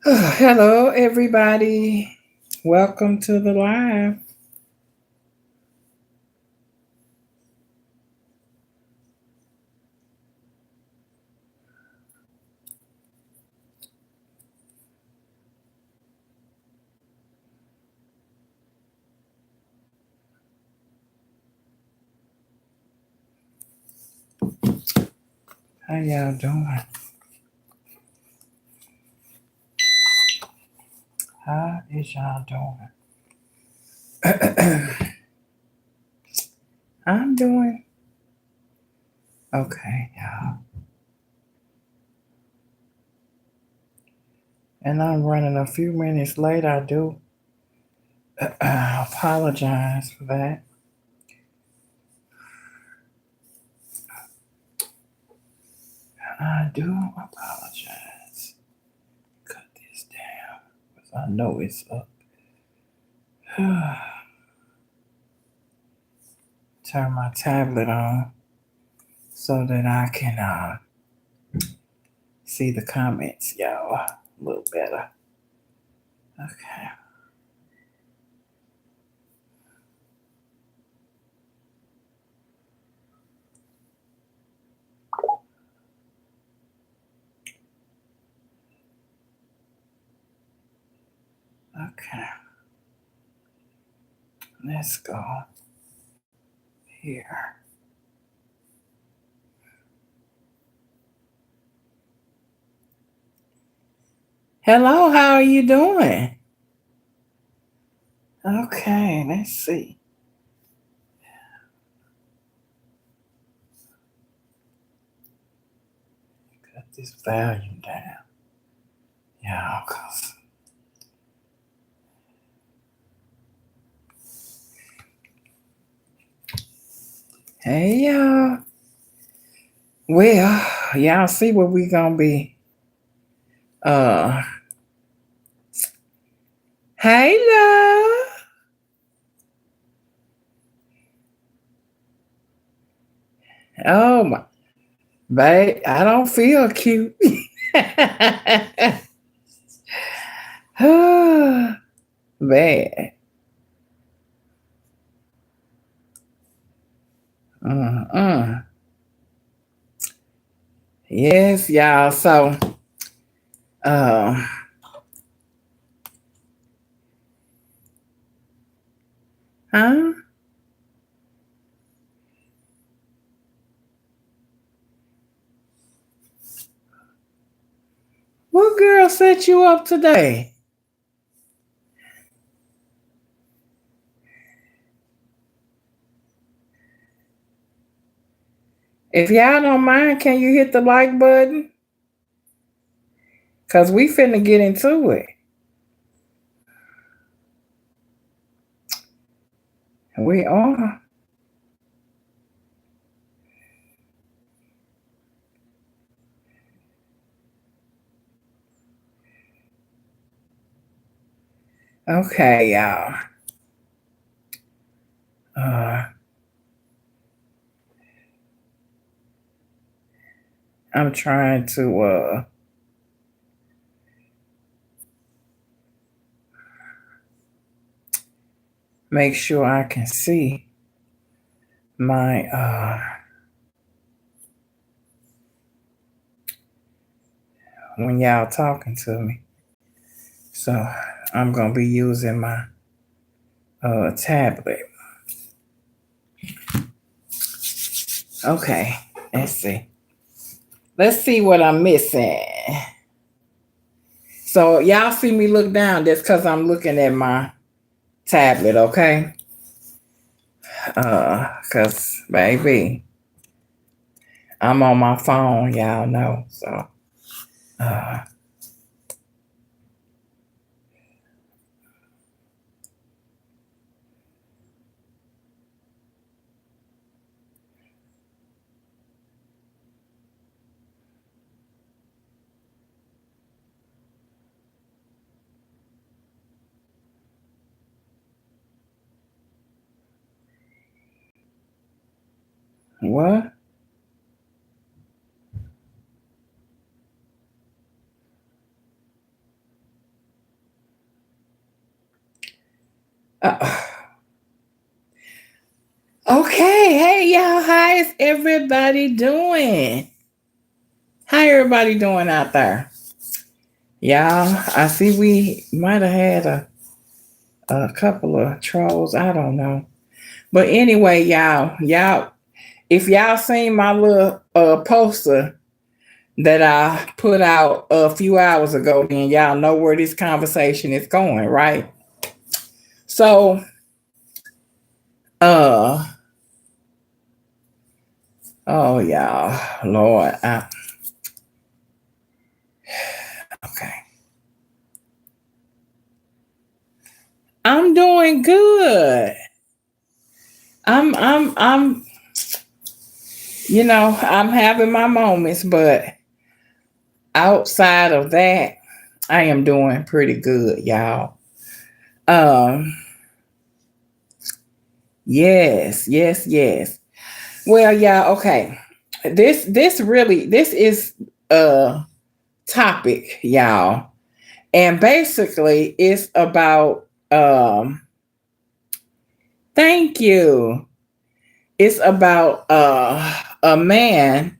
Hello, everybody. Welcome to the live. How y'all doing? How is y'all doing? I'm doing okay, y'all. And I'm running a few minutes late. I do apologize for that. I do apologize. Cut this down because I know it's up. Turn my tablet on so that I can see the comments, y'all, a little better. Okay. Okay. Let's go here. Hello, how are you doing? Okay, let's see. Cut this volume down. Yeah, cause hey y'all. Well, y'all see what we gonna be. Uh hey love. Oh my babe, I don't feel cute. Bad. Uh-uh. Yes, y'all. So uh huh? What girl set you up today? If y'all don't mind, can you hit the like button? Cause we finna get into it. We are. Okay, y'all. Uh, I'm trying to make sure I can see my when y'all talking to me. So I'm gonna be using my tablet. Okay, let's see. Let's see what I'm missing. So y'all see me look down. That's because I'm looking at my tablet. Okay. Cause baby, I'm on my phone. Y'all know. So uh, what? Uh, okay, hey y'all, how is everybody doing? How everybody doing out there? Y'all, I see we might have had a couple of trolls. I don't know. But anyway, y'all, if y'all seen my little poster that I put out a few hours ago, then y'all know where this conversation is going, right? So, uh, oh y'all, Lord, okay, I'm doing good. I'm, I'm having my moments, but outside of that, I am doing pretty good, y'all. Um, yes. Well, y'all, okay. This is a topic, y'all. And basically it's about thank you. It's about a man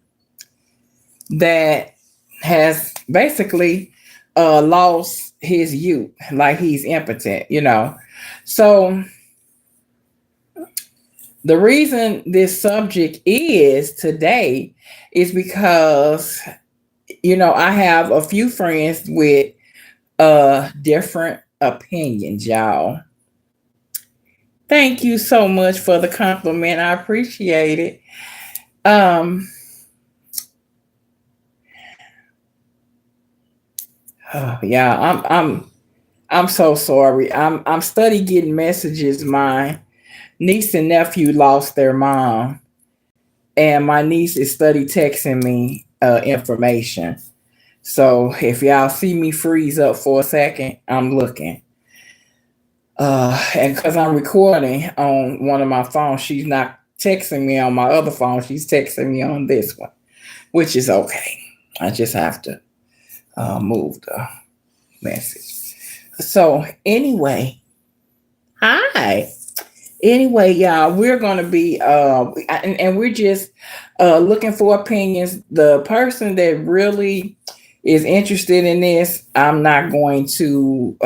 that has basically lost his youth, like he's impotent. So the reason this subject is today is because I have a few friends with different opinions, y'all. Thank you so much for the compliment. I appreciate it. Um yeah, I'm so sorry. I'm study getting messages. My niece and nephew lost their mom, and my niece is study texting me information. So if y'all see me freeze up for a second, I'm looking. And because I'm recording on one of my phones, she's not texting me on my other phone. She's texting me on this one, which is okay. I just have to move the message. So anyway, hi. Anyway, y'all, we're gonna be and we're just looking for opinions. The person that really is interested in this, I'm not going to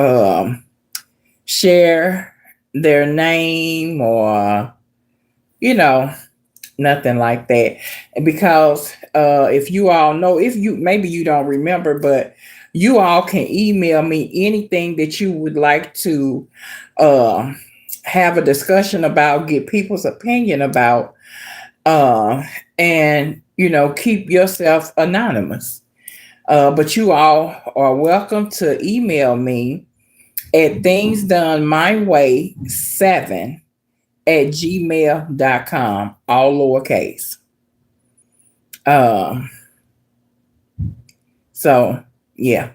share their name or you know nothing like that. And because if you all know, if you maybe you don't remember, but you all can email me anything that you would like to uh, have a discussion about, get people's opinion about, and keep yourself anonymous. But you all are welcome to email me at things done my way 7 at gmail.com, all lowercase. Um, so yeah.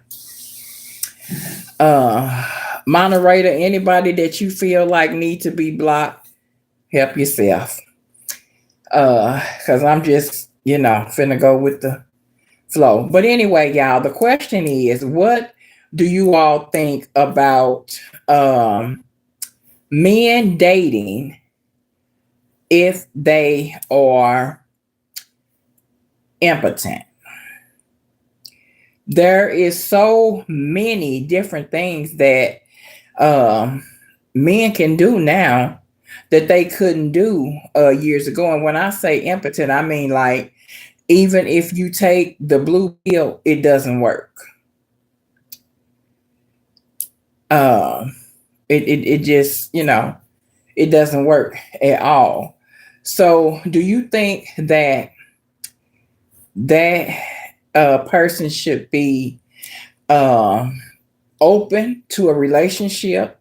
Moderator, anybody that you feel like need to be blocked, help yourself. Cause I'm just, finna go with the flow. But anyway, y'all, the question is, what do you all think about men dating if they are impotent? There is so many different things that men can do now that they couldn't do years ago. And when I say impotent, I mean like even if you take the blue pill, it doesn't work. Um, it just it doesn't work at all. So, do you think that person should be um, open to a relationship,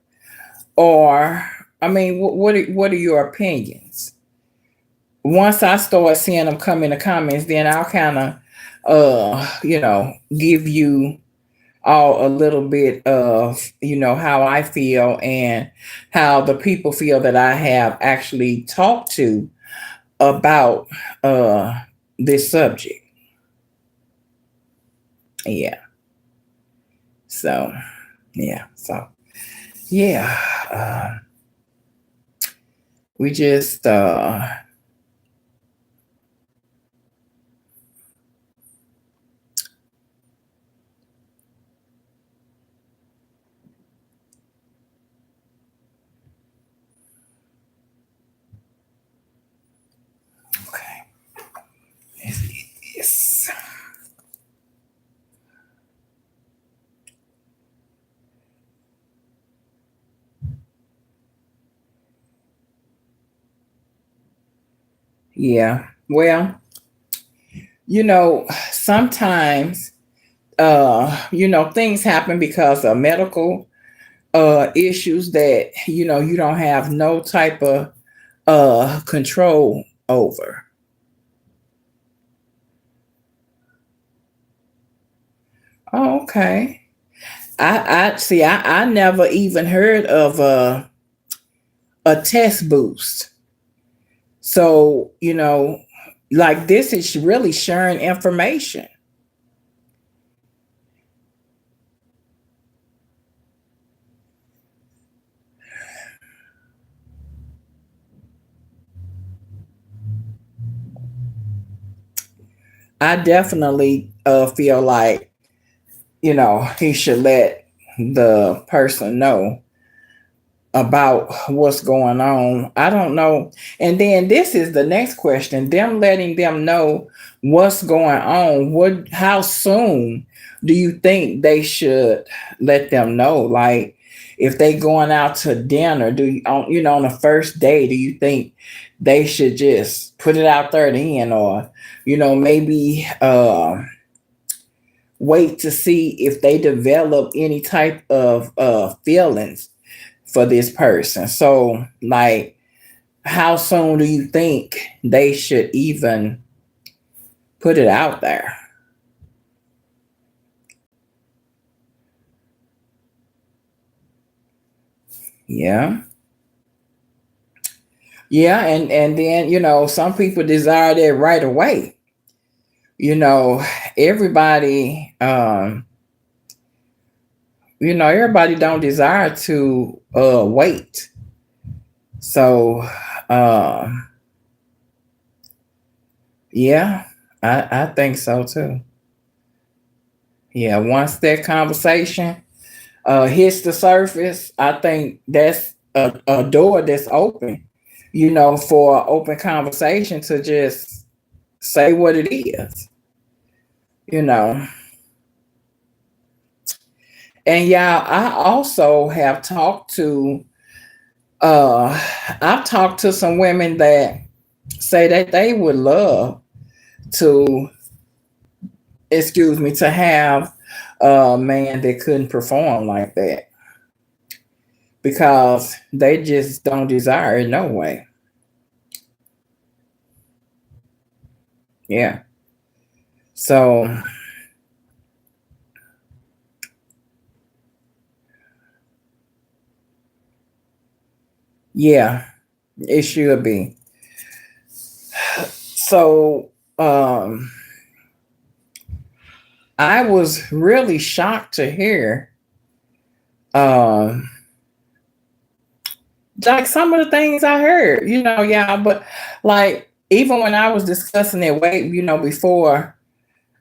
or I mean, what are your opinions? Once I start seeing them come in the comments, then I'll kind of give you all a little bit of how I feel and how the people feel that I have actually talked to about this subject. Yeah. So yeah. So yeah. We just okay. Yes. Yeah. Well, sometimes things happen because of medical issues that you don't have no type of control over. Oh, okay. I see. I never even heard of a test boost. So like this is really sharing information. I definitely feel like he should let the person know about what's going on. I don't know. And then this is the next question. Them letting them know what's going on. How soon do you think they should let them know? Like if they going out to dinner, do you on the first day, do you think they should just put it out there then, or maybe wait to see if they develop any type of feelings for this person. So, like, how soon do you think they should even put it out there? Yeah. Yeah, and then some people desire that right away. You know, everybody everybody don't desire to wait. So yeah, I think so too. Yeah, once that conversation hits the surface, I think that's a door that's open, for open conversation to just say what it is, you know. And yeah, I also have talked to I've talked to some women that say that they would love to, excuse me, to have a man that couldn't perform like that because they just don't desire it no way. Yeah. So yeah, it should be. So I was really shocked to hear um like some of the things I heard, yeah, but like even when I was discussing it way, before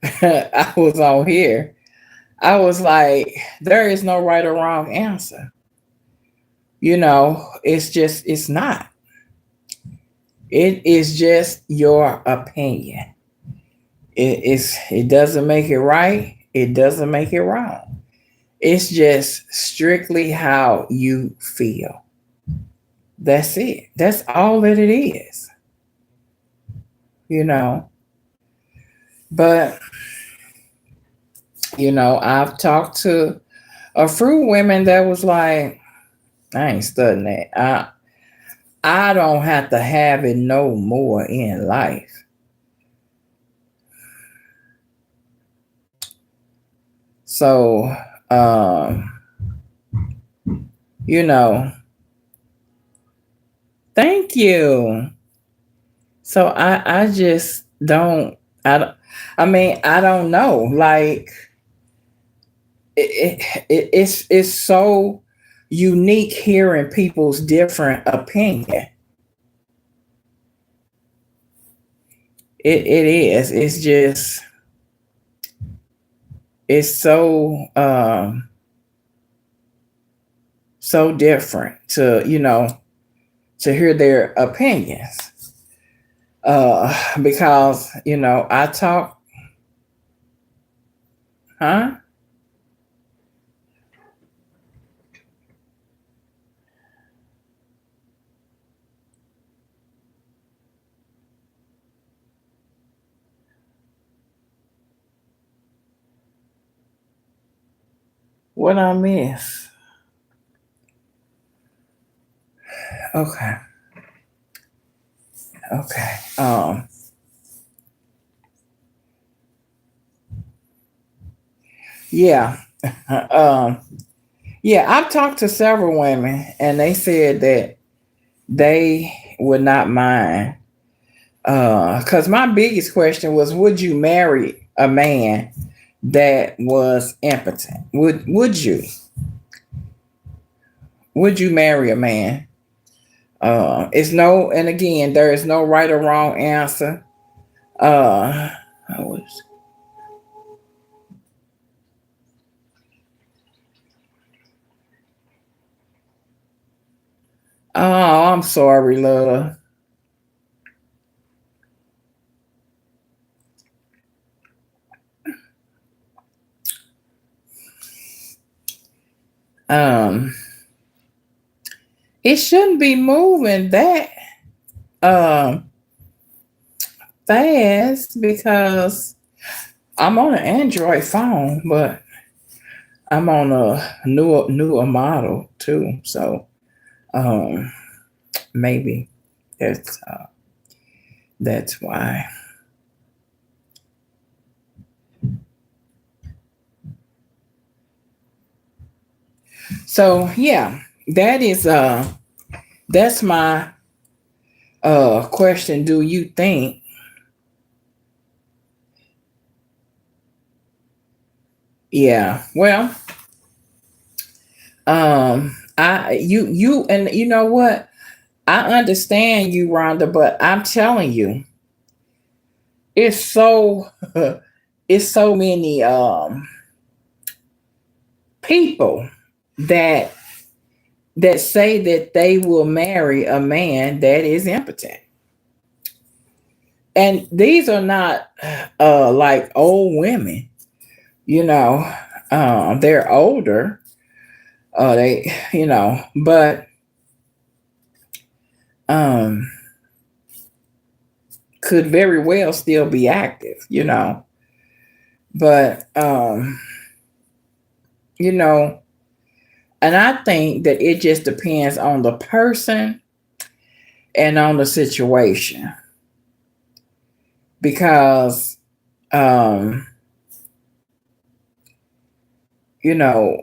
I was on here, I was like, there is no right or wrong answer. It's not. It is just your opinion. It doesn't make it right. It doesn't make it wrong. It's just strictly how you feel. That's it. That's all that it is. You know. But I've talked to a few women that was like, I ain't studying that. I don't have to have it no more in life. So, you know, thank you. So I just don't I mean I don't know. Like it's so unique hearing people's different opinion. It is. It's just it's so different to to hear their opinions. Because I talk, huh? What I miss? Okay, okay. Yeah, um, yeah. I've talked to several women, and they said that they would not mind. Because my biggest question was, would you marry a man that was impotent? Would you? Would you marry a man? It's no, and again, there is no right or wrong answer. I was, oh, I'm sorry, love. Um, it shouldn't be moving that um fast because I'm on an Android phone, but I'm on a newer model too. So um, maybe that's that's why. So yeah, that is that's my question. Do you think? Yeah. Well, I you and you know what? I understand you, Rhonda, but I'm telling you, it's so it's so many people that say that they will marry a man that is impotent. And these are not like old women, you know. They're older. They but um could very well still be active. But you know, and I think that it just depends on the person and on the situation because um you know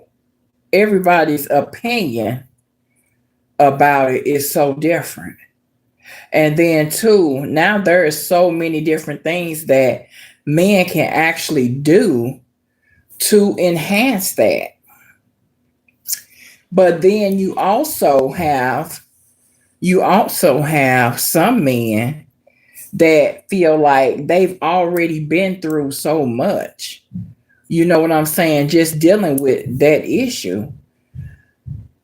everybody's opinion about it is so different. And then too, now there is so many different things that men can actually do to enhance that. But then you also have some men that feel like they've already been through so much. You know what I'm saying? Just dealing with that issue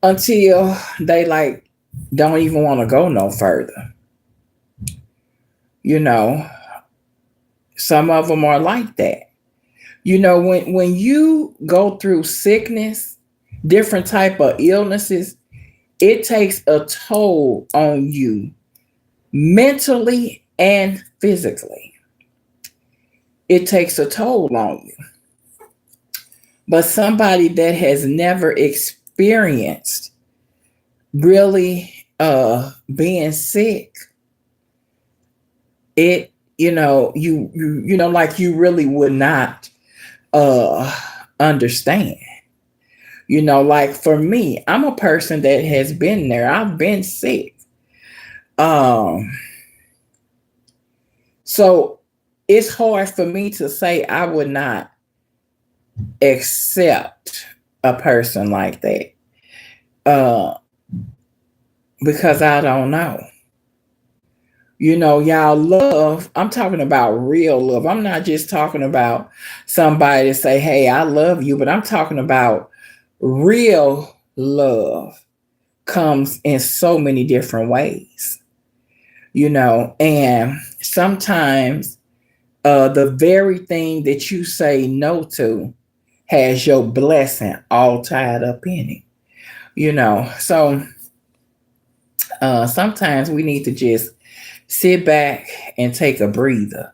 until they like don't even want to go no further. You know, some of them are like that. When you go through sickness, different type of illnesses, it takes a toll on you mentally and physically. It takes a toll on you. But somebody that has never experienced really being sick, it like you really would not uh understand. Like for me, I'm a person that has been there. I've been sick. Um so it's hard for me to say I would not accept a person like that. Uh because I don't know. Y'all, love, I'm talking about real love. I'm not just talking about somebody to say, hey, I love you, but I'm talking about real love comes in so many different ways, and sometimes the very thing that you say no to has your blessing all tied up in it, So sometimes we need to just sit back and take a breather.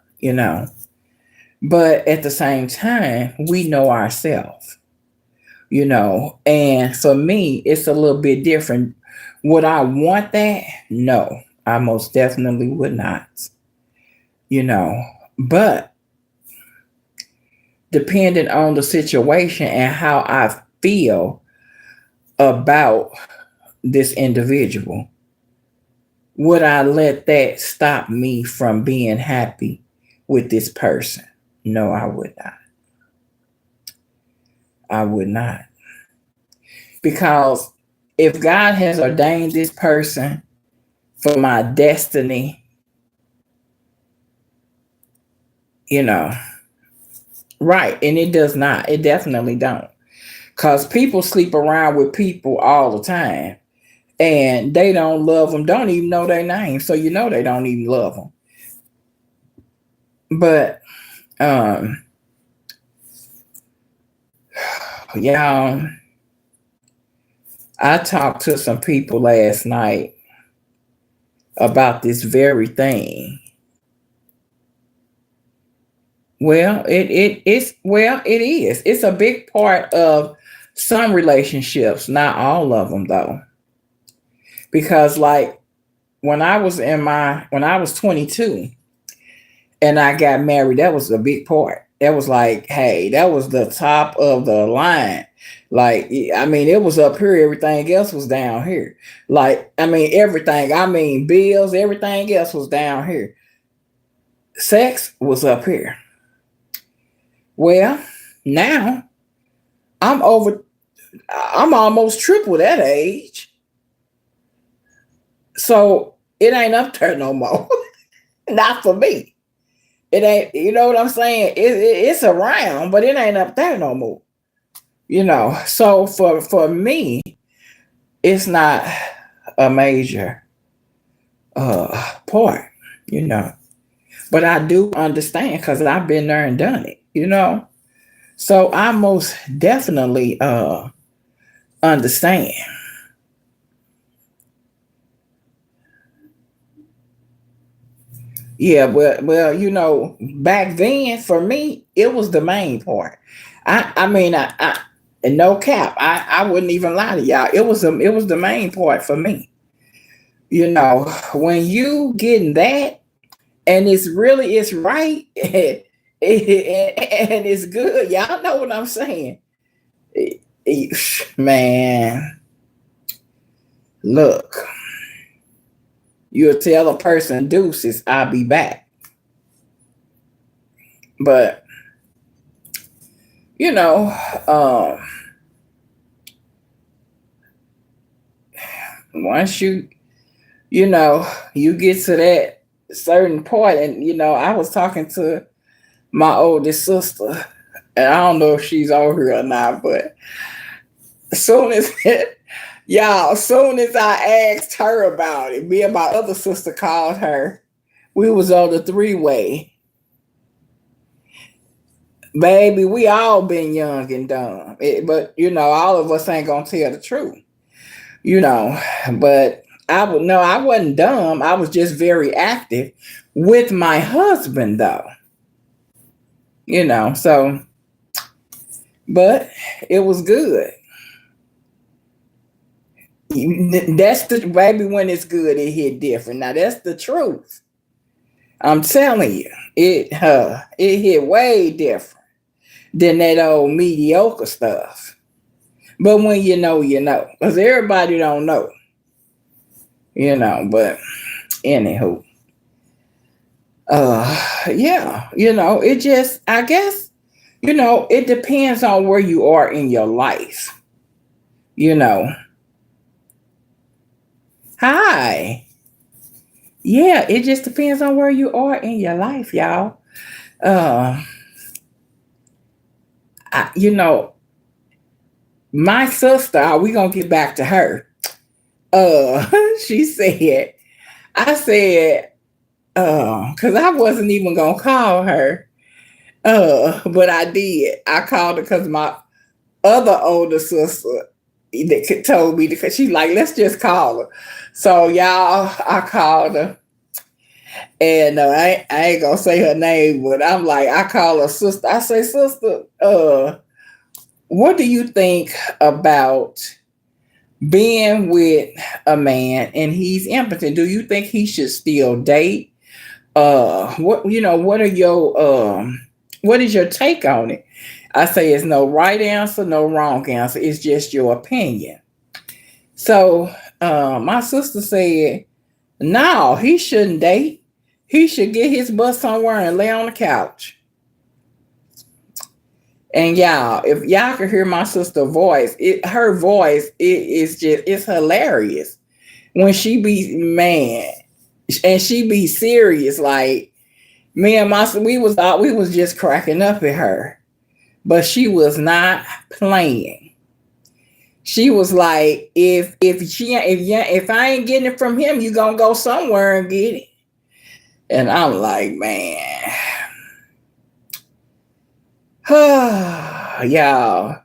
But at the same time, we know ourselves. And for me, it's a little bit different. Would I want that? No, I most definitely would not, you know. But depending on the situation and how I feel about this individual, would I let that stop me from being happy with this person? No, I would not. I would not. Because if God has ordained this person for my destiny, you know, right. And it does not. It definitely don't. Because people sleep around with people all the time and they don't love them, don't even know their name. So they don't even love them. But yeah, I talked to some people last night about this very thing. Well, it is. It's a big part of some relationships, not all of them though. Because like when I was 22 and I got married, that was a big part. That was like, hey, that was the top of the line. Like, I mean, it was up here, everything else was down here. Like, I mean, everything. I mean, bills, everything else was down here. Sex was up here. Well, now I'm almost triple that age. So it ain't up there no more. Not for me. It ain't, you know what I'm saying? It's around, but it ain't up there no more. So for me, it's not a major part, you know. But I do understand because I've been there and done it. So I most definitely understand. Yeah, well, back then for me, it was the main part. I mean, and no cap, I wouldn't even lie to y'all. It was the main part for me. When you getting that and it's right and it's good, y'all know what I'm saying. Man, look, you'll tell a person deuces, I'll be back. But you know, um, once you get to that certain point, and I was talking to my oldest sister, and I don't know if she's over here or not, but as soon as y'all, as soon as I asked her about it, me and my other sister called her. We was on the three-way. Baby, we all been young and dumb. But all of us ain't gonna tell the truth. You know, but I wasn't dumb. I was just very active with my husband though. So but it was good. That's the baby when it's good, it hit different. Now that's the truth. I'm telling you, it hit way different than that old mediocre stuff. But when you know, because everybody don't know, But anywho, yeah, it just, I guess, it depends on where you are in your life. Hi. yeah, it just depends on where you are in your life, y'all. Uh, you know, my sister, we gonna get back to her. She said, I said, because I wasn't even gonna call her. But I did. I called her because my other older sister that told me because she like, let's just call her. So y'all, I called her, and I ain't gonna say her name, but I'm like, I call her sister. I say, sister, what do you think about being with a man and he's impotent? Do you think he should still date? What are your what is your take on it? I say it's no right answer, no wrong answer. It's just your opinion. So my sister said, no, he shouldn't date. He should get his butt somewhere and lay on the couch. And y'all, if y'all could hear my sister's voice, her voice it's hilarious when she be man and she be serious. Like me and my we was just cracking up at her, but she was not playing. She was like, if I ain't getting it from him, you gonna go somewhere and get it. And I'm like, man, y'all.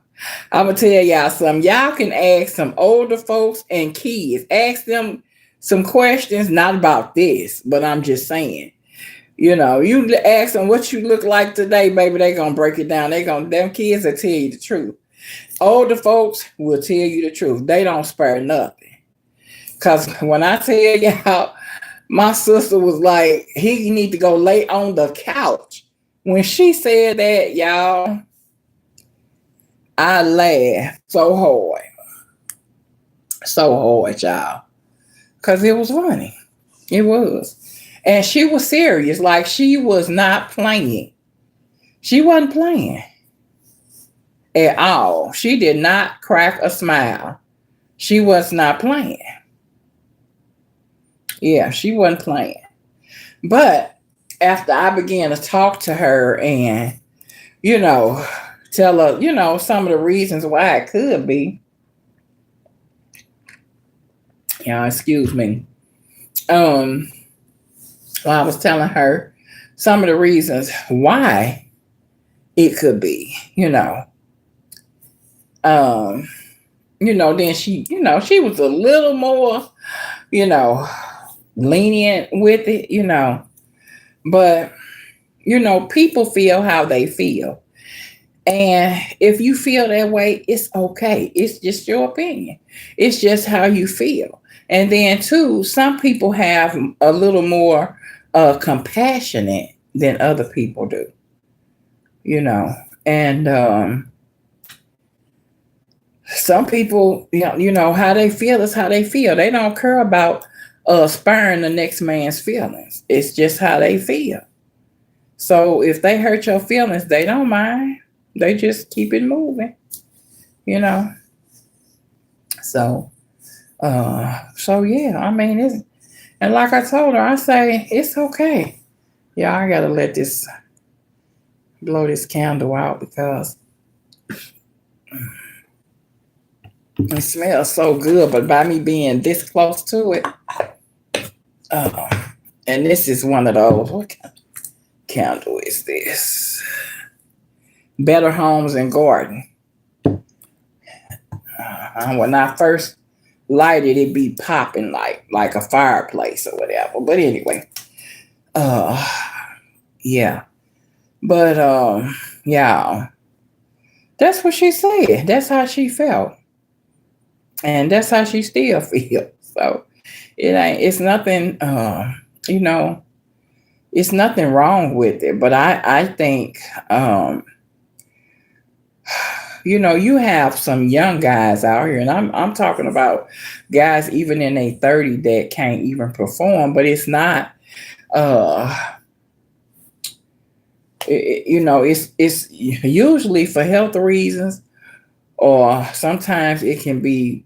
I'm gonna tell y'all something. Y'all can ask some older folks and kids. Ask them some questions, not about this, but I'm just saying. You know, you ask them what you look like today, baby. They gonna break it down. Them kids will tell you the truth. Older folks will tell you the truth. They don't spare nothing. Cause when I tell y'all, my sister was like, he need to go lay on the couch. When she said that, y'all, I laughed so hard, y'all, cause it was funny. It was, and she was serious. Like she was not playing. She wasn't playing at all. She did not crack a smile. She was not playing. Yeah, she wasn't playing. But after I began to talk to her and, you know, tell her, some of the reasons why it could be, excuse me. Well, I was telling her some of the reasons why it could be, then she was a little more, lenient with it, but people feel how they feel. And if you feel that way, it's okay. It's just your opinion. It's just how you feel. And then too, some people have a little more compassionate than other people do, and some people, how they feel is how they feel. They don't care about spurring the next man's feelings. It's just how they feel. So if they hurt your feelings, they don't mind. They just keep it moving, you know. So, so yeah. I mean, and like I told her, I say it's okay. Yeah, I gotta blow this candle out because it smells so good. But by me being this close to it, and this is one of those. What kind of candle is this? Better Homes and Garden. When I first lighted, it be popping like a fireplace or whatever. But anyway, yeah. But yeah, that's what she said. That's how she felt, and that's how she still feels. So it's nothing. It's nothing wrong with it. But I think you have some young guys out here, and I'm talking about guys even in their 30 that can't even perform, but it's not it's usually for health reasons, or sometimes it can be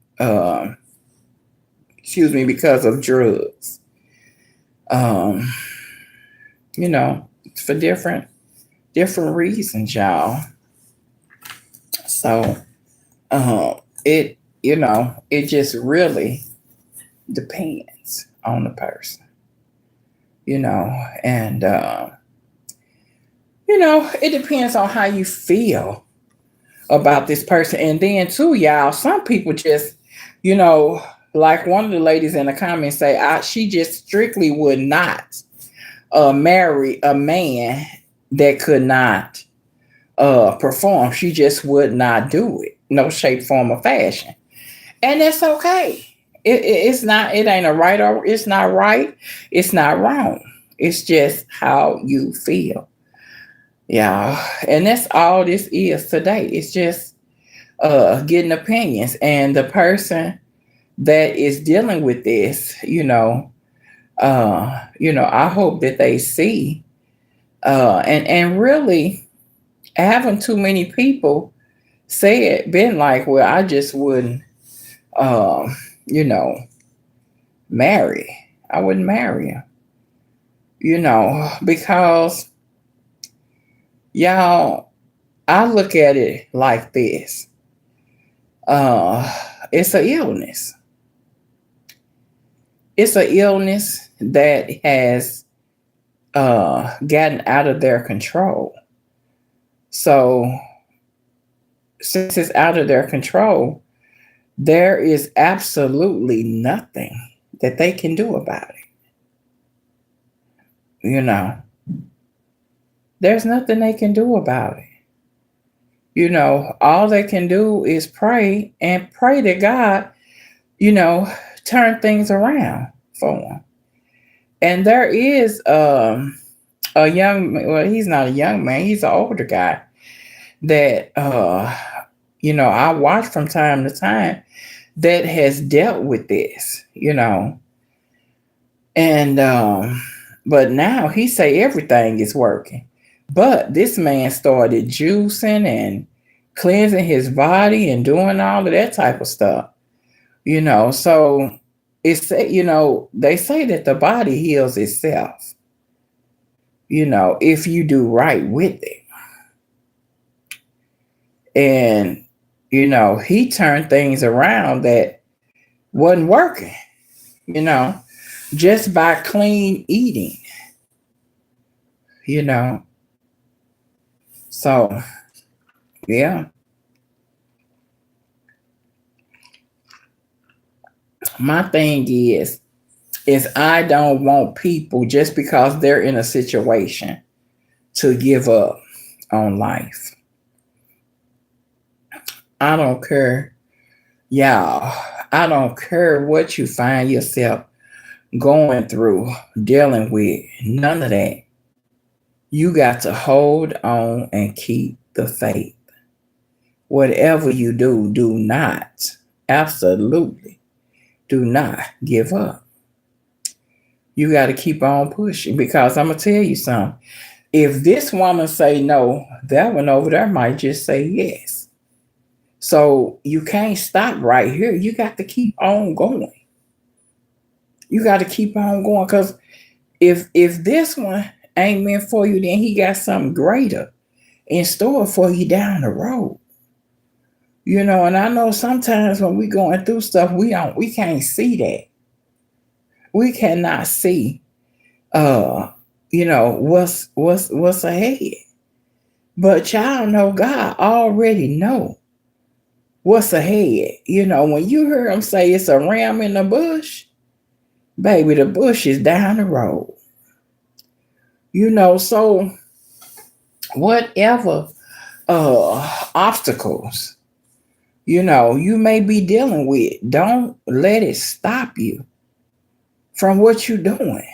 because of drugs. Um, you know, for different reasons, y'all. So it it just really depends on the person, and it depends on how you feel about this person. And then too, y'all, some people just, you know, like one of the ladies in the comments say, she just strictly would not marry a man that could not perform. She just would not do it. No shape, form, or fashion. And that's okay. It's not, it ain't a right or it's not right. It's not wrong. It's just how you feel. Yeah. And that's all this is today. It's just getting opinions. And the person that is dealing with this, I hope that they see and really having too many people say it, been like, well, I just wouldn't um, you know, marry. I wouldn't marry him, because y'all, I look at it like this. It's an illness. It's an illness that has gotten out of their control. So since it's out of their control, there is absolutely nothing that they can do about it. There's nothing they can do about it. All they can do is pray and pray that God, turn things around for them. And there is a young, well, he's not a young man, he's an older guy that, I watch from time to time that has dealt with this, and, but now he say everything is working. But this man started juicing and cleansing his body and doing all of that type of stuff, so it's, they say that the body heals itself, if you do right with it. And, he turned things around that wasn't working, just by clean eating, you know. So, yeah. My thing is I don't want people just because they're in a situation to give up on life. I don't care. Y'all, I don't care what you find yourself going through, dealing with, none of that. You got to hold on and keep the faith. Whatever you do, do not, absolutely, do not give up. You got to keep on pushing, because I'm going to tell you something. If this woman say no, that one over there might just say yes. So you can't stop right here. You got to keep on going. You got to keep on going, because if this one ain't meant for you, then he got something greater in store for you down the road. And I know sometimes when we going through stuff, we can't see that. We cannot see what's ahead. But y'all know God already know what's ahead. When you hear him say it's a ram in the bush, baby, the bush is down the road. So whatever obstacles you may be dealing with, don't let it stop you from what you're doing.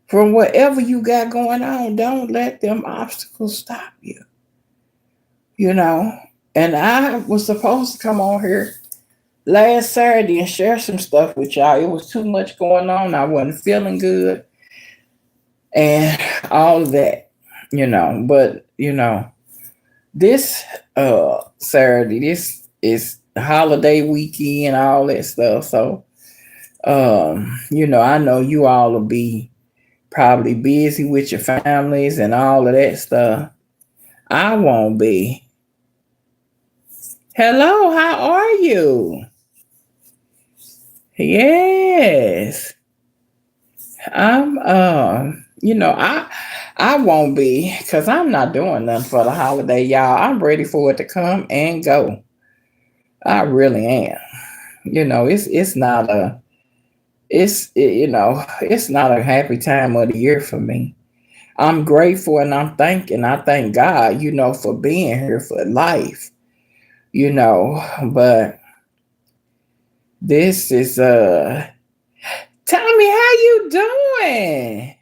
From whatever you got going on, don't let them obstacles stop you. And I was supposed to come on here last Saturday and share some stuff with y'all. It was too much going on. I wasn't feeling good and all of that, but this Saturday, this is holiday weekend, all that stuff. So I know you all will be probably busy with your families and all of that stuff. I won't be. Hello, how are you? Yes. I won't be because I'm not doing nothing for the holiday, y'all. I'm ready for it to come and go. I really am. It's not a it's not a happy time of the year for me. I'm grateful and I thank God, for being here for life, but this is tell me how you doing?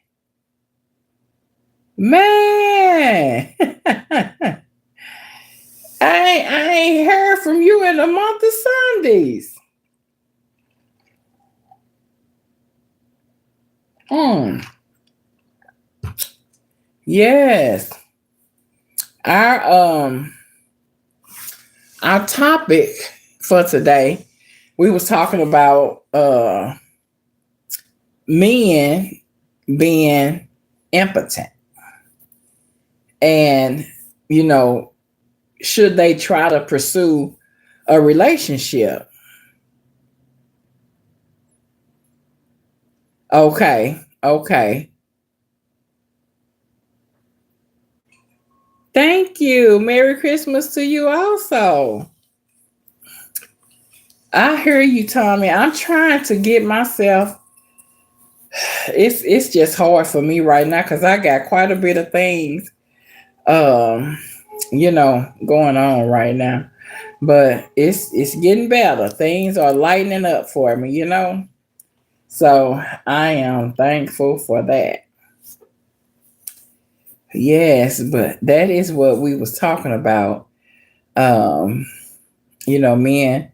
Man. I ain't heard from you in a month of Sundays. Mm. Yes. Our um our topic for today, we was talking about men being impotent. And, you know, should they try to pursue a relationship? Okay. Okay. Thank you. Merry Christmas to you also. I hear you, Tommy. I'm trying to get myself. It's just hard for me right now because I got quite a bit of things, um, going on right now. But it's getting better. Things are lightening up for me. So I am thankful for that. Yes, but that is what we was talking about. Um, men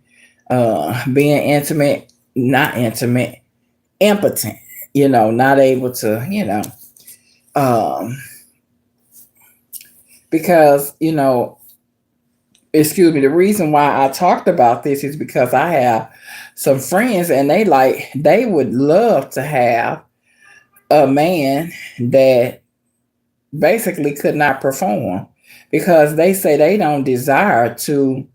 being intimate, not intimate, impotent, not able to, um, because, excuse me, the reason why I talked about this is because I have some friends and they would love to have a man that basically could not perform because they say they don't desire to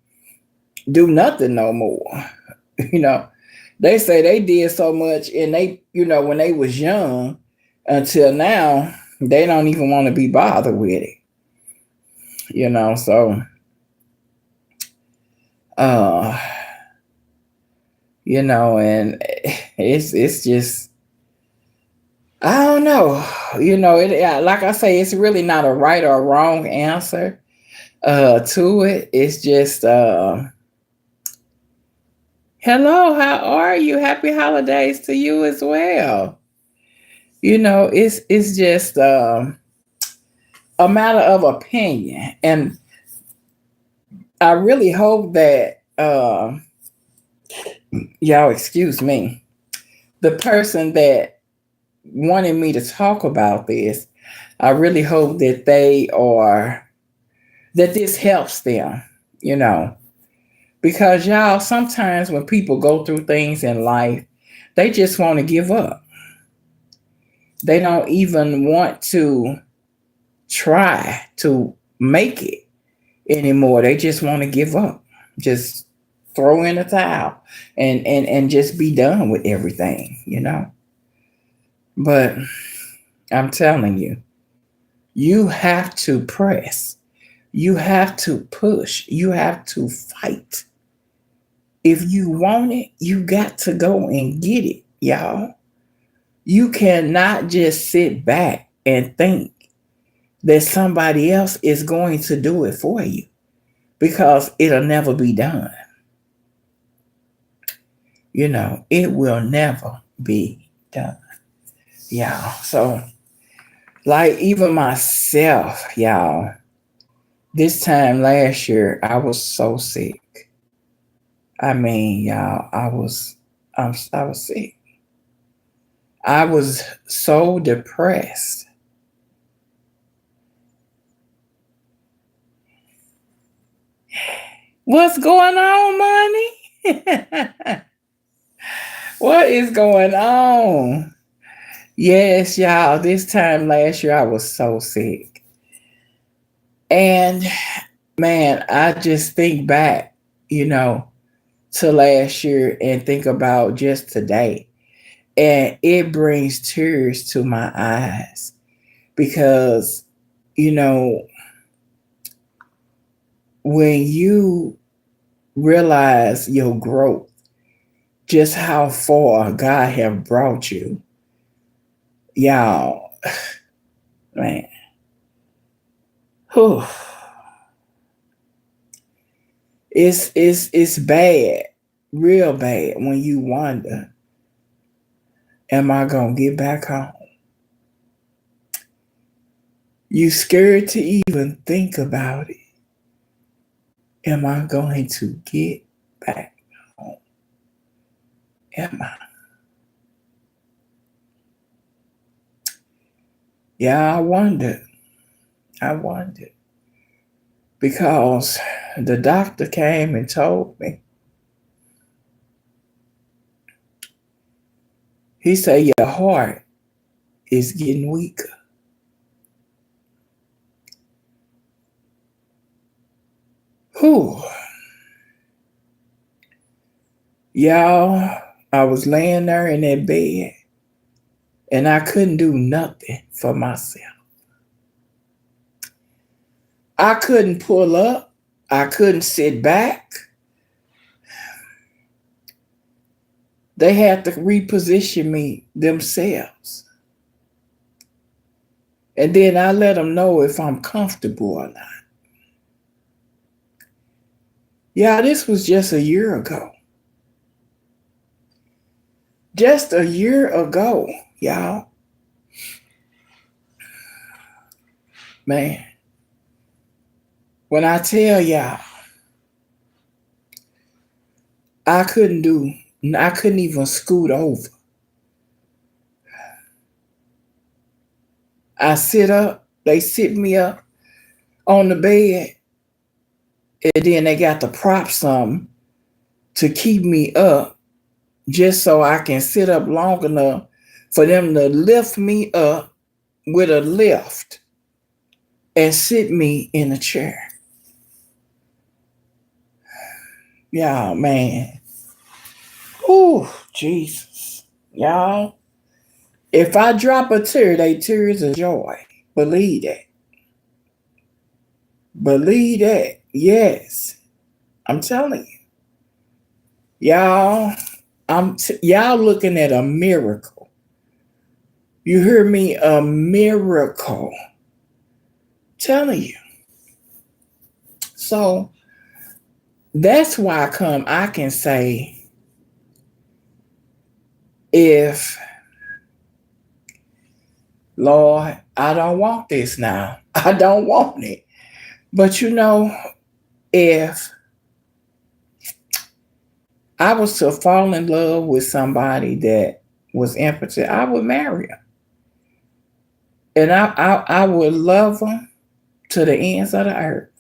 do nothing no more. you know they say they did so much and they when they was young until now they don't even want to be bothered with it. So uh and it's just I don't know. Like I say, it's really not a right or wrong answer to it. It's just hello, how are you? Happy holidays to you as well. It's just a matter of opinion. And I really hope that y'all excuse me, the person that wanted me to talk about this, I really hope that that this helps them, you know, because y'all, sometimes when people go through things in life, they just want to give up. They don't even want to try to make it anymore. They just want to give up. Just throw in a towel and just be done with everything. But I'm telling you, you have to press. You have to push. You have to fight. If you want it, you got to go and get it, y'all. You cannot just sit back and think that somebody else is going to do it for you because it'll never be done. It will never be done, y'all. So, like, even myself, y'all, this time last year, I was so sick. I mean, y'all, I was sick. I was so depressed. What's going on, money? What is going on? Yes, y'all. This time last year, I was so sick. And man, I just think back, you know, to last year and think about just today. And it brings tears to my eyes because, you know, when you realize your growth, just how far God have brought you, y'all, man, whew, it's bad, real bad when you wonder, am I gonna get back home? You scared to even think about it. Am I going to get back home? Am I? Yeah, I wondered. I wondered. Because the doctor came and told me, he said, your heart is getting weaker. Whew. Y'all, I was laying there in that bed and I couldn't do nothing for myself. I couldn't pull up. I couldn't sit back. They had to reposition me themselves. And then I let them know if I'm comfortable or not. Yeah, this was just a year ago. Just a year ago, y'all. Man, when I tell y'all, I couldn't even scoot over. I sit up, they sit me up on the bed, and then they got to prop something to keep me up just so I can sit up long enough for them to lift me up with a lift and sit me in a chair. Y'all, man. Oh, Jesus. Y'all, if I drop a tear, they tears of joy. Believe that. Believe that. Yes. I'm telling you. Y'all looking at a miracle. You hear me? A miracle. Telling you. So that's why I can say, if Lord, I don't want this now. I don't want it. But if I was to fall in love with somebody that was impotent, I would marry him. And I would love them to the ends of the earth.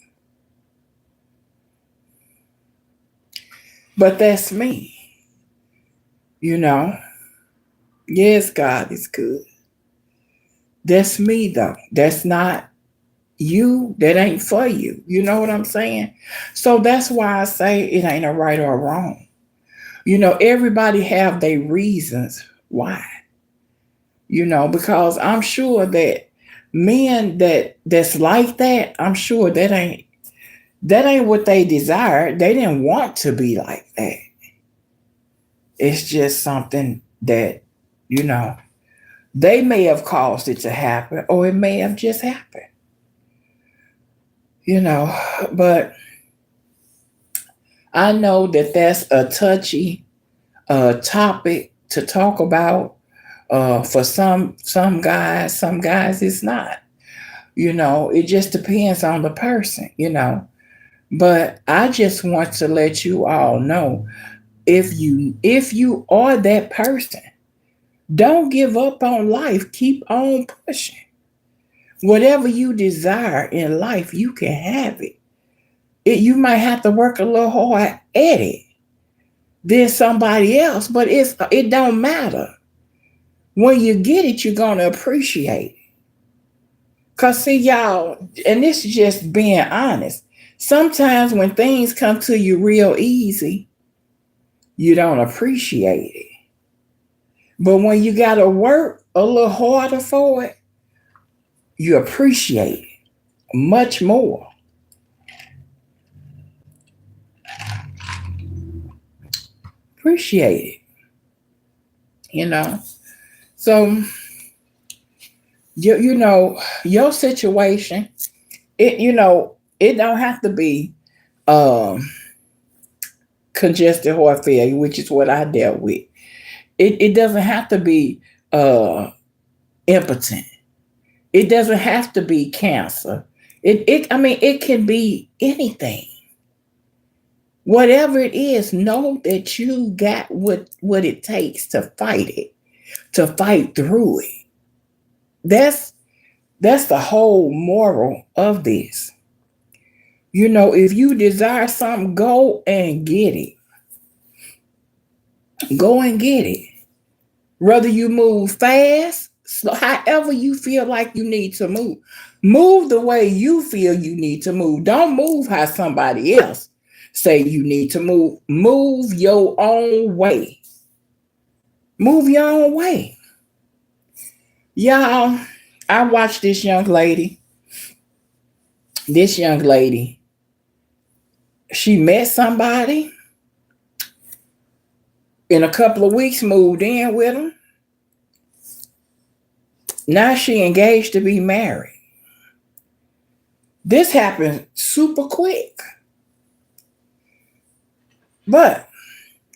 But that's me. Yes, God is good. That's me, though. That's not you. That ain't for you. You know what I'm saying? So that's why I say it ain't a right or a wrong. Everybody have their reasons why. Because I'm sure that men that's like that, I'm sure that ain't what they desire. They didn't want to be like that. It's just something that, they may have caused it to happen, or it may have just happened. But I know that that's a touchy topic to talk about. For some guys it's not. It just depends on the person. But I just want to let you all know, if you are that person, don't give up on life. Keep on pushing. Whatever you desire in life, you can have it. You might have to work a little hard at it, than somebody else, but it don't matter. When you get it, you're gonna appreciate it. Cause see, y'all, and this is just being honest. Sometimes when things come to you real easy, you don't appreciate it. But when you gotta work a little harder for it, you appreciate it much more. Appreciate it, you know. So your situation, it don't have to be um congested heart failure, which is what I dealt with. It doesn't have to be uh impotent. It doesn't have to be cancer. It can be anything. Whatever it is, know that you got what it takes to fight it, to fight through it. That's that's the whole moral of this. If you desire something, go and get it. Go and get it. Whether you move fast, however you feel like you need to move. Move the way you feel you need to move. Don't move how somebody else say you need to move. Move your own way. Move your own way. Y'all, I watched this young lady. This young lady, she met somebody. In a couple of weeks, moved in with him. Now she engaged to be married. This happened super quick. But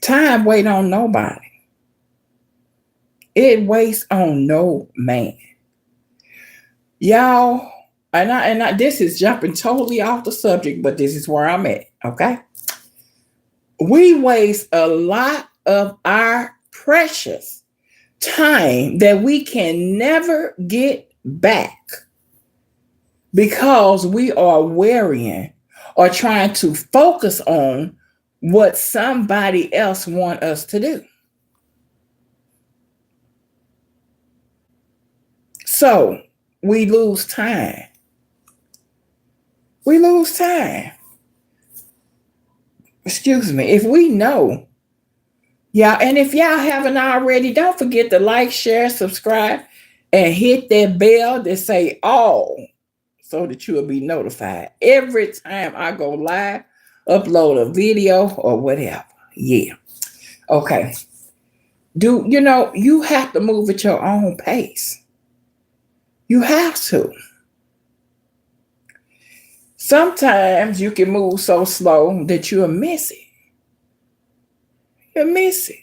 time wait on nobody. It waits on no man. Y'all, this is jumping totally off the subject, but this is where I'm at, okay? We waste a lot of our precious time that we can never get back because we are worrying or trying to focus on what somebody else want us to do. So we lose time. We lose time. Excuse me. If we know, yeah, and if y'all haven't already, don't forget to like, share, subscribe, and hit that bell that say all so that you will be notified every time I go live, upload a video or whatever. Yeah. Okay. You have to move at your own pace. You have to. Sometimes you can move so slow that you'll miss it. You'll miss it.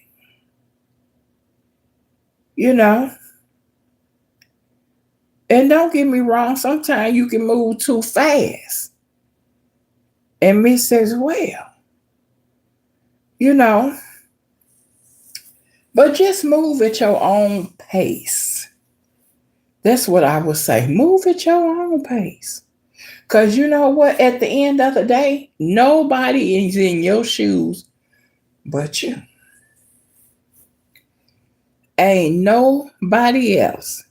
And don't get me wrong, sometimes you can move too fast and miss as well. But just move at your own pace. That's what I would say. Move at your own pace. Because you know what? At the end of the day, nobody is in your shoes but you. Ain't nobody else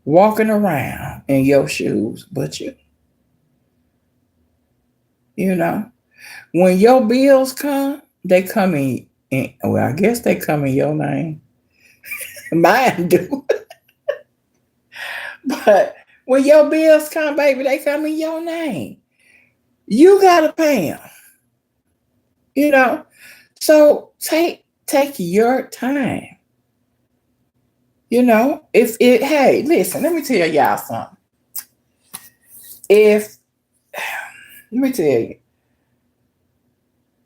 walking around in your shoes but you. When your bills come, they come well, I guess they come in your name. Mine do. But when your bills come, baby, they come in your name. You gotta pay them. So take your time. Hey, listen, let me tell y'all something. Let me tell you,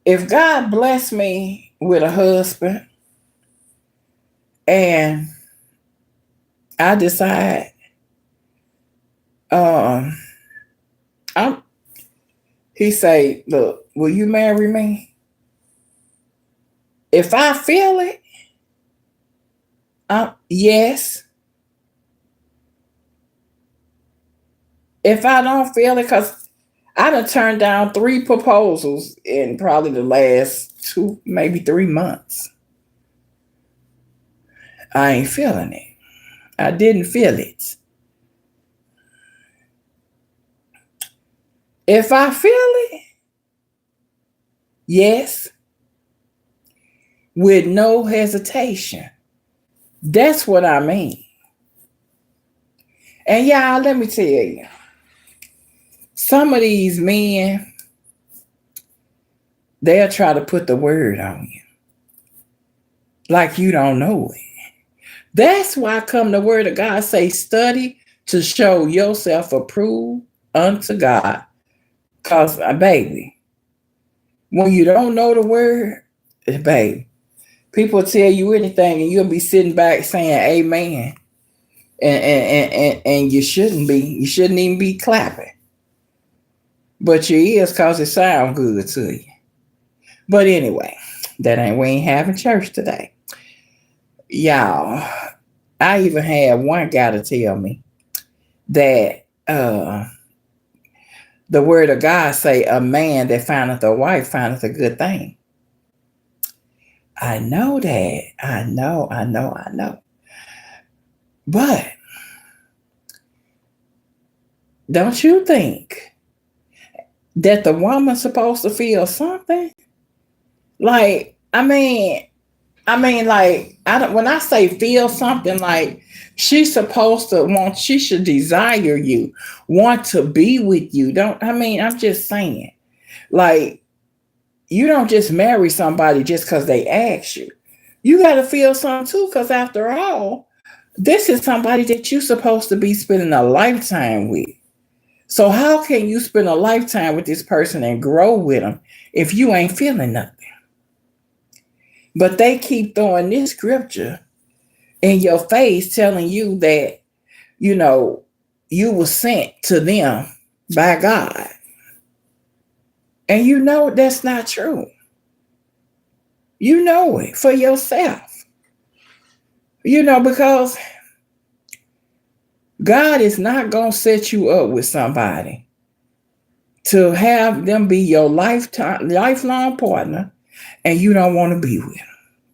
if God bless me with a husband and I decide he say, look, will you marry me? If I feel it, yes. If I don't feel it, because I done turned down 3 proposals in probably the last 2, maybe 3 months. I ain't feeling it. I didn't feel it. If I feel it, yes, with no hesitation. That's what I mean. And y'all, let me tell you, some of these men, they'll try to put the word on you like you don't know it. That's why come the word of God say, study to show yourself approved unto God. Because, baby, when you don't know the word, baby, people tell you anything and you'll be sitting back saying amen. And you shouldn't be. You shouldn't even be clapping. But you is because it sounds good to you. But anyway, we ain't having church today. Y'all, I even had one guy to tell me that the word of God say a man that findeth a wife findeth a good thing. I know that. I know. But don't you think that the woman's supposed to feel something? Like, like, when I say feel something, like she's supposed to she should desire you, want to be with you. I'm just saying, like, you don't just marry somebody just because they ask you. You got to feel something too, because after all, this is somebody that you're supposed to be spending a lifetime with. So how can you spend a lifetime with this person and grow with them if you ain't feeling nothing? But they keep throwing this scripture in your face telling you that, you were sent to them by God. And you know that's not true. You know it for yourself. Because God is not going to set you up with somebody to have them be your lifelong partner and you don't want to be with them.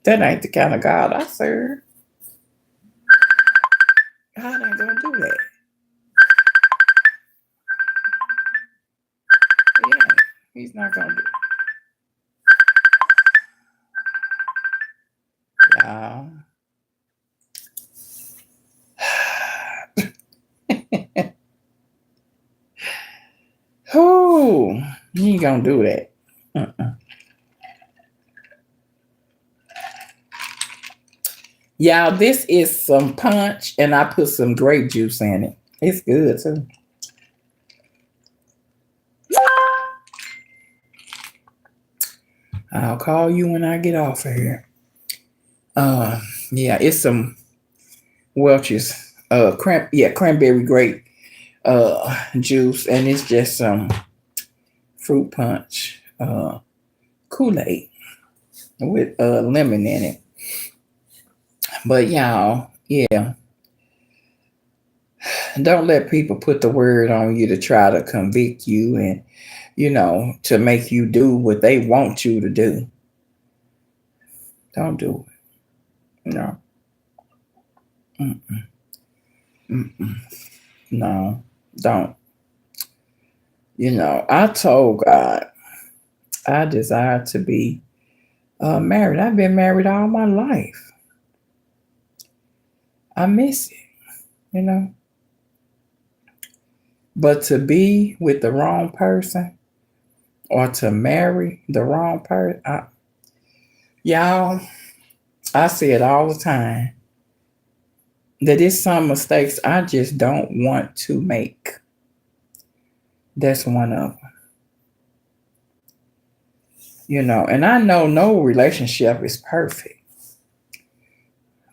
That ain't the kind of God I serve. God ain't going to do that. Yeah, he's not going to do it. Y'all. Oh, he ain't gonna do that. Y'all, this is some punch, and I put some grape juice in it. It's good too. I'll call you when I get off of here. Yeah, it's some Welch's cranberry grape juice, and it's just some fruit punch Kool-Aid with lemon in it. But y'all, yeah, don't let people put the word on you to try to convict you and to make you do what they want you to do. Don't do it. No. No, don't. I told God I desire to be married. I've been married all my life. I miss it, But to be with the wrong person or to marry the wrong person, y'all, I say it all the time that it's some mistakes I just don't want to make. That's one of them. And I know no relationship is perfect,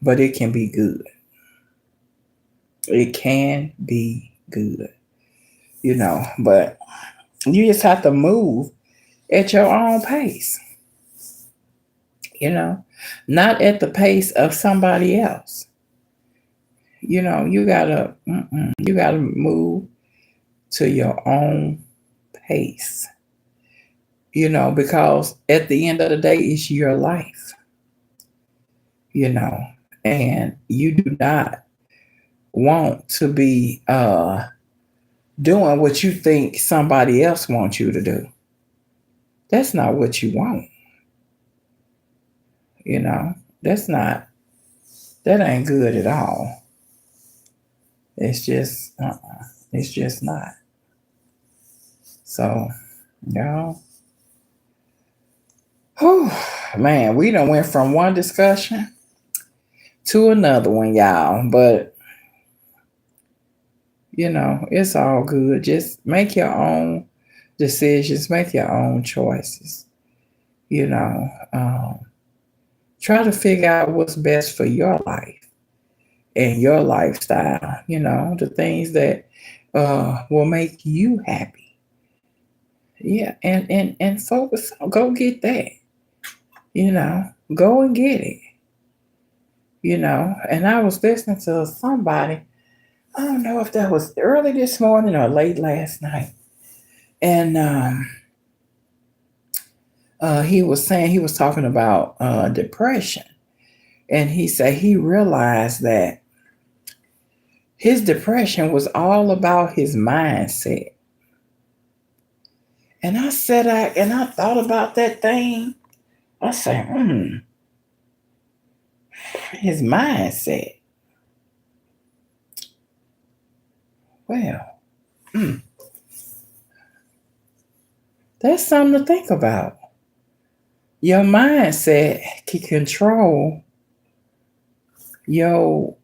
but it can be good. It can be good, but you just have to move at your own pace, not at the pace of somebody else. You gotta move to your own pace, because at the end of the day, it's your life, you know, and you do not want to be doing what you think somebody else wants you to do. That's not what you want, you know. That's not, that ain't good at all. It's just, it's just not. So, y'all, whew, man, we done went from one discussion to another one, y'all. But it's all good. Just make your own decisions, make your own choices. You know, try to figure out what's best for your life and your lifestyle. The things that will make you happy. Yeah, and focus. Go get that. Go and get it. And I was listening to somebody. I don't know if that was early this morning or late last night, and he was saying, he was talking about depression, and he said he realized that his depression was all about his mindset. And I said, I thought about that thing. I said, his mindset. Well, that's something to think about. Your mindset can control your,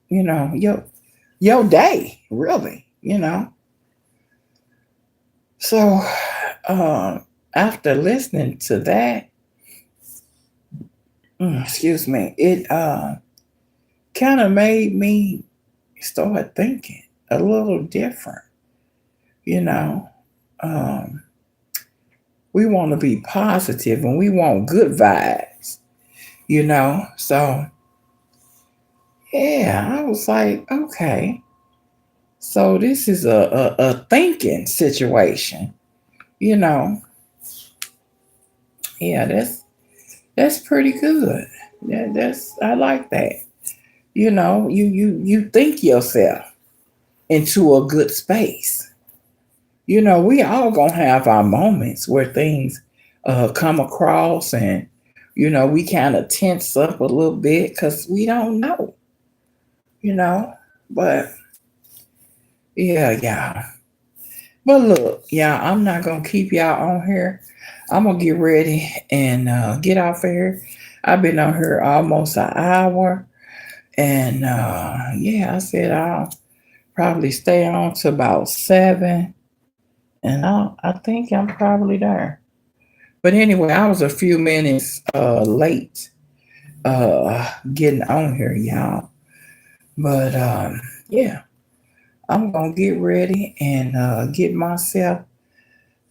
your day, really, So, after listening to that, excuse me, it kind of made me start thinking a little different. Um, we want to be positive and we want good vibes, So, yeah, I was like, okay, so this is a thinking situation, Yeah, that's pretty good. I like that. You think yourself into a good space. We all gonna have our moments where things come across, and we kind of tense up a little bit because we don't know, you know. But yeah, yeah. But look, yeah, I'm not gonna keep y'all on here. I'm gonna get ready and get off of here. I've been on here almost an hour, and yeah, I said I'll probably stay on to about 7, and I think I'm probably there. But anyway, I was a few minutes late getting on here, y'all. But yeah, I'm gonna get ready and get myself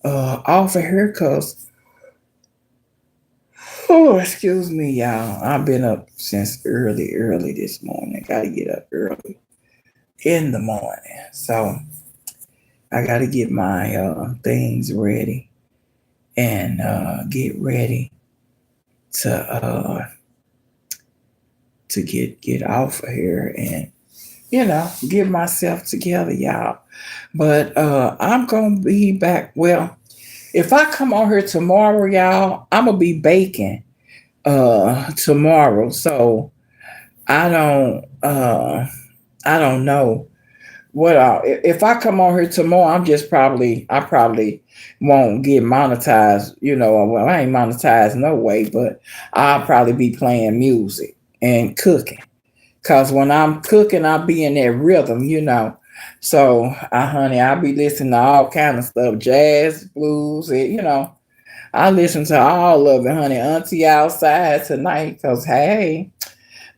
off of here, cause oh, excuse me, y'all. I've been up since early this morning. Gotta get up early in the morning, so I gotta get my things ready and get ready to get off of here and get myself together, y'all. But I'm gonna be back. Well, if I come on here tomorrow, y'all, I'm gonna be baking tomorrow. So I don't I don't know what if I come on here tomorrow, I probably won't get monetized, well, I ain't monetized no way, but I'll probably be playing music and cooking. Cause when I'm cooking, I'll be in that rhythm. So honey, I'll be listening to all kind of stuff, jazz, blues, I listen to all of it, honey. Auntie outside tonight, cause hey,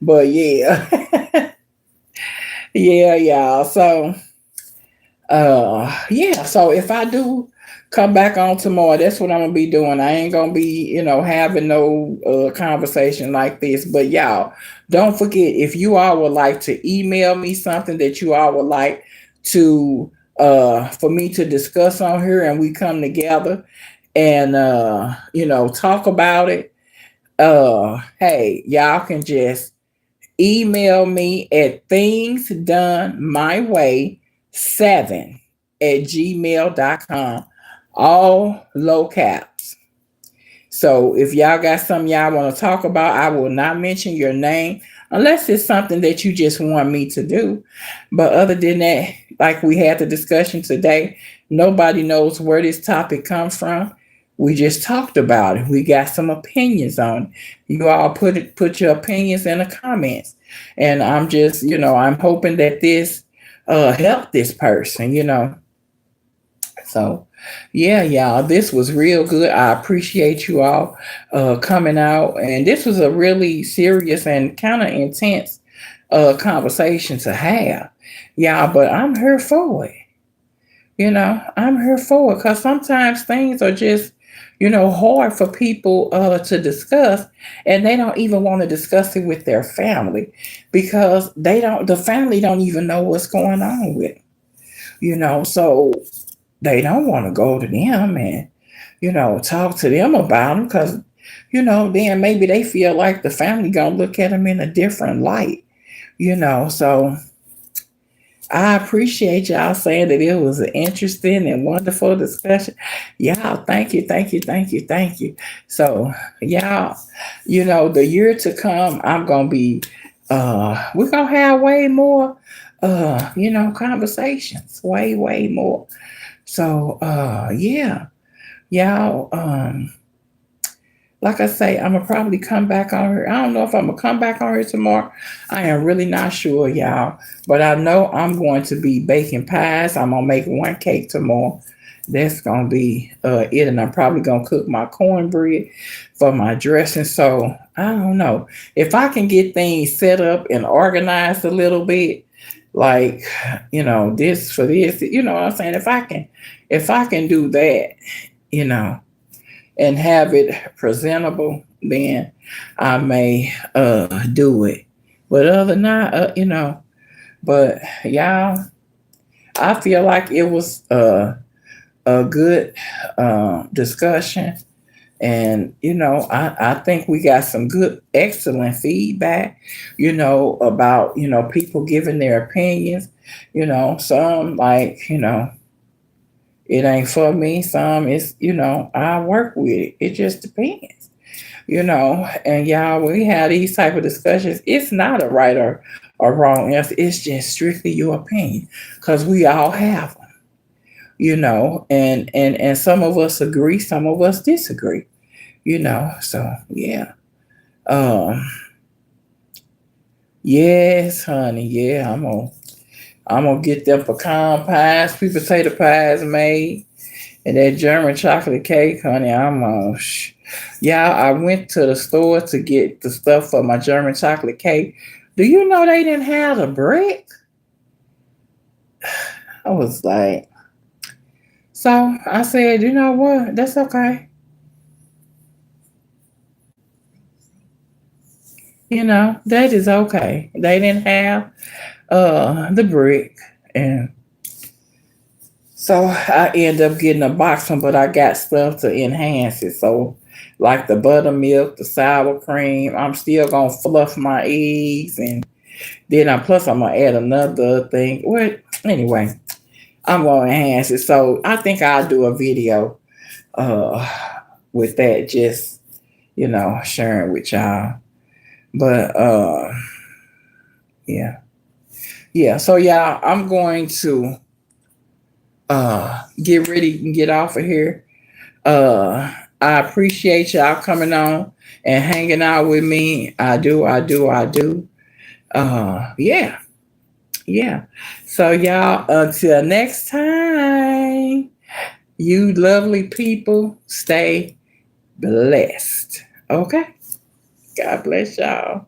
but yeah. Yeah, y'all. So yeah, so if I do come back on tomorrow, that's what I'm gonna be doing. I ain't gonna be, having no conversation like this. But y'all, don't forget, if you all would like to email me something that you all would like to for me to discuss on here, and we come together and talk about it. Hey, y'all can just email me at thingsdonemyway7 at gmail.com, all low caps. So if y'all got something y'all want to talk about, I will not mention your name unless it's something that you just want me to do. But other than that, like we had the discussion today, nobody knows where this topic comes from. We just talked about it. We got some opinions on it. You all put your opinions in the comments. And I'm just, I'm hoping that this helped this person. So, yeah, y'all, this was real good. I appreciate you all coming out. And this was a really serious and kind of intense conversation to have. Y'all, but I'm here for it. I'm here for it because sometimes things are just, hard for people to discuss, and they don't even want to discuss it with their family because the family don't even know what's going on with it, so they don't want to go to them and, talk to them about them because, then maybe they feel like the family gonna look at them in a different light, so I appreciate y'all saying that it was an interesting and wonderful discussion. Y'all, thank you, thank you, thank you, thank you. So, y'all, the year to come, I'm gonna be we're gonna have way more conversations. Way, way more. So yeah, y'all, like I say, I'm gonna probably come back on here. I don't know if I'm gonna come back on here tomorrow. I am really not sure, y'all. But I know I'm going to be baking pies. I'm gonna make one cake tomorrow. That's gonna be it, and I'm probably gonna cook my cornbread for my dressing. So I don't know if I can get things set up and organized a little bit, like this for this. You know what I'm saying? If I can do that, you know and have it presentable, then I may do it. But other than that, but y'all, I feel like it was a good discussion. And, I think we got some good, excellent feedback, about, people giving their opinions, some like, it ain't for me. Some is, I work with it. It just depends, And y'all, when we have these type of discussions, it's not a right or wrong answer. It's just strictly your opinion, because we all have them, and some of us agree, some of us disagree, So yeah, um, yes, honey, yeah, I'm gonna get them pecan pies, sweet potato pies made. And that German chocolate cake, honey, yeah, I went to the store to get the stuff for my German chocolate cake. Do you know they didn't have the brick? I was like, so I said, you know what? That's okay. That is okay. They didn't have the brick, and so I end up getting a box one, but I got stuff to enhance it. So like the buttermilk, the sour cream, I'm still gonna fluff my eggs, and then I'm gonna add another thing. What anyway, I'm gonna enhance it. So I think I'll do a video uh with that, just sharing with y'all. But yeah. Yeah. So y'all, I'm going to get ready and get off of here. I appreciate y'all coming on and hanging out with me. I do, I do, I do. Yeah, yeah. So y'all, until next time, you lovely people, stay blessed. Okay. God bless y'all.